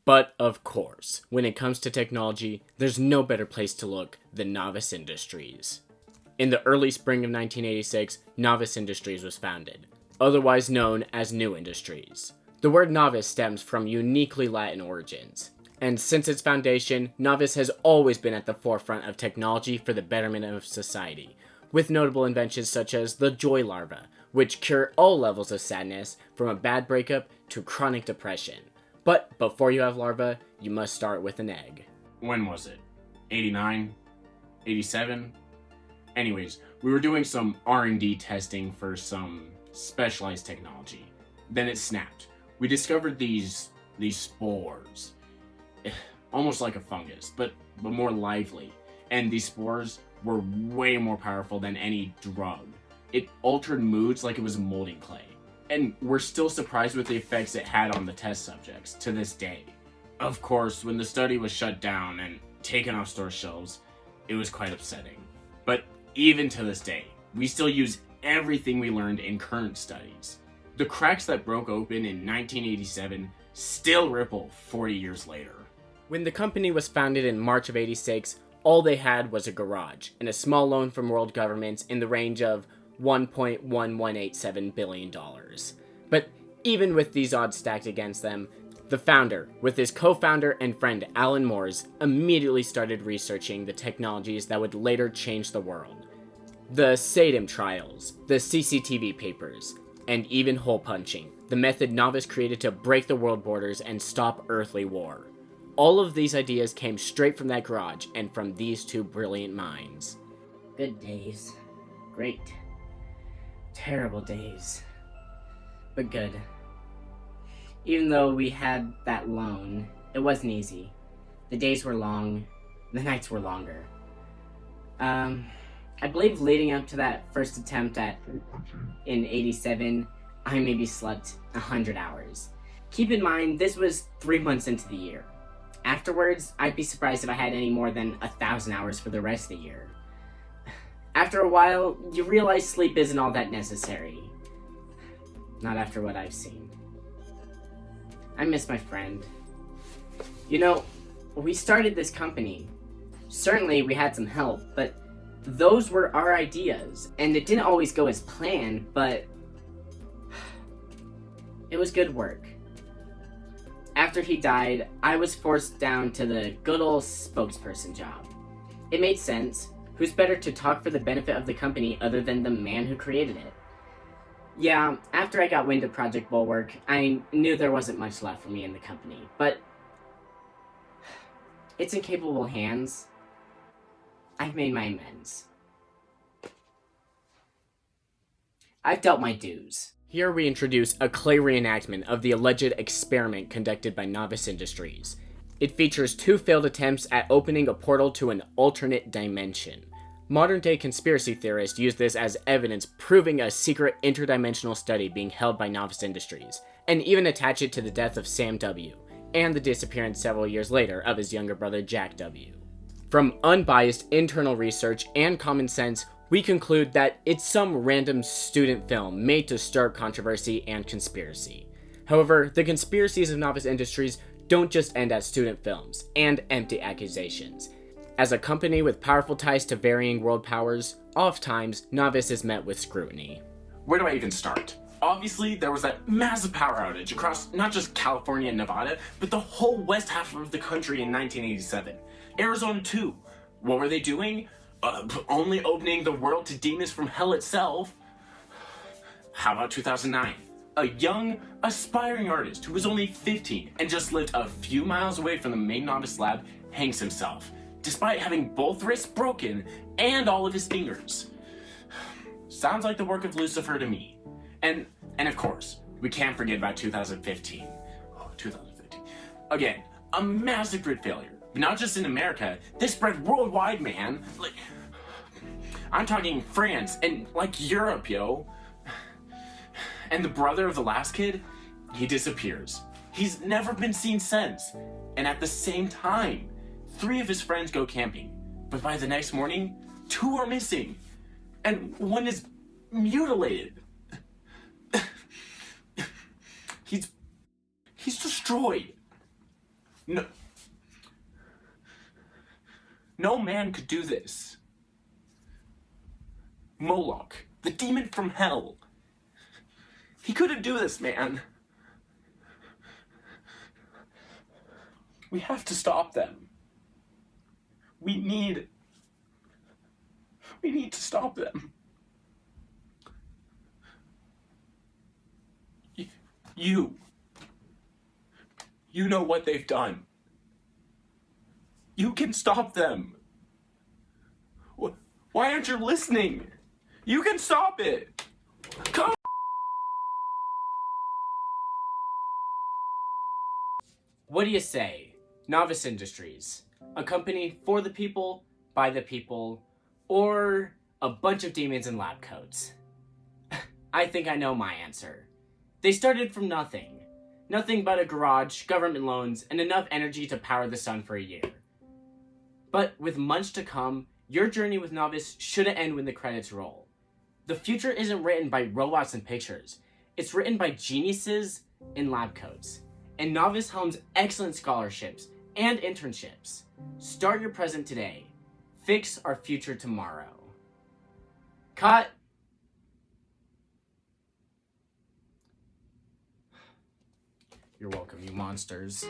But of course, when it comes to technology, there's no better place to look than Novus Industries. In the early spring of 1986, Novus Industries was founded, otherwise known as New Industries. The word Novus stems from uniquely Latin origins, and since its foundation, Novus has always been at the forefront of technology for the betterment of society, with notable inventions such as the Joy Larva, which cure all levels of sadness, from a bad breakup to chronic depression. But before you have larva, you must start with an egg. When was it? 89? 87? Anyways, we were doing some R&D testing for some specialized technology. Then it snapped. We discovered these spores. Almost like a fungus, but more lively. And these spores were way more powerful than any drug. It altered moods like it was molding clay. And we're still surprised with the effects it had on the test subjects to this day. Of course, when the study was shut down and taken off store shelves, it was quite upsetting. But even to this day, we still use everything we learned in current studies. The cracks that broke open in 1987 still ripple 40 years later. When the company was founded in March of '86, all they had was a garage and a small loan from world governments in the range of $1.1187 billion. But even with these odds stacked against them, the founder, with his co-founder and friend Alan Moores, immediately started researching the technologies that would later change the world. The SADM trials, the CCTV papers, and even hole punching, the method Novus created to break the world borders and stop earthly war. All of these ideas came straight from that garage and from these two brilliant minds. Good days. Great. Terrible days. But good. Even though we had that loan, it wasn't easy. The days were long, the nights were longer. I believe leading up to that first attempt in 87, I maybe slept 100 hours. Keep in mind, this was 3 months into the year. Afterwards, I'd be surprised if I had any more than 1,000 hours for the rest of the year. After a while, you realize sleep isn't all that necessary. Not after what I've seen. I miss my friend. You know, we started this company. Certainly we had some help, but those were our ideas. And it didn't always go as planned, but it was good work. After he died, I was forced down to the good old spokesperson job. It made sense. Who's better to talk for the benefit of the company other than the man who created it? Yeah, after I got wind of Project Bulwark, I knew there wasn't much left for me in the company, but it's in capable hands. I've made my amends. I've dealt my dues. Here we introduce a clay reenactment of the alleged experiment conducted by Novus Industries. It features 2 failed attempts at opening a portal to an alternate dimension. Modern-day conspiracy theorists use this as evidence proving a secret interdimensional study being held by Novus Industries, and even attach it to the death of Sam W., and the disappearance several years later of his younger brother Jack W. From unbiased internal research and common sense, we conclude that it's some random student film made to stir controversy and conspiracy. However, the conspiracies of Novus Industries don't just end at student films and empty accusations. As a company with powerful ties to varying world powers, oftentimes Novus is met with scrutiny. Where do I even start? Obviously, there was that massive power outage across not just California and Nevada, but the whole west half of the country in 1987. Arizona too. What were they doing? Only opening the world to demons from hell itself. How about 2009? A young, aspiring artist who was only 15 and just lived a few miles away from the main Novus lab hangs himself, despite having both wrists broken and all of his fingers. Sounds like the work of Lucifer to me. And of course, we can't forget about 2015. Oh, 2015. Again, a massive grid failure. Not just in America, this spread worldwide, man. I'm talking France and Europe, yo. And the brother of the last kid, he disappears. He's never been seen since. And at the same time, 3 of his friends go camping. But by the next morning, 2 are missing. And 1 is mutilated. He's destroyed. No, no man could do this. Moloch, the demon from hell. He couldn't do this, man. We have to stop them. We need to stop them. You know what they've done. You can stop them. Why aren't you listening? You can stop it. Come. What do you say? Novus Industries, a company for the people, by the people, or a bunch of demons in lab coats? I think I know my answer. They started from nothing. Nothing but a garage, government loans, and enough energy to power the sun for a year. But with much to come, your journey with Novus shouldn't end when the credits roll. The future isn't written by robots and pictures. It's written by geniuses in lab coats. And Novus helms excellent scholarships and internships. Start your present today. Fix our future tomorrow. Cut! You're welcome, you monsters.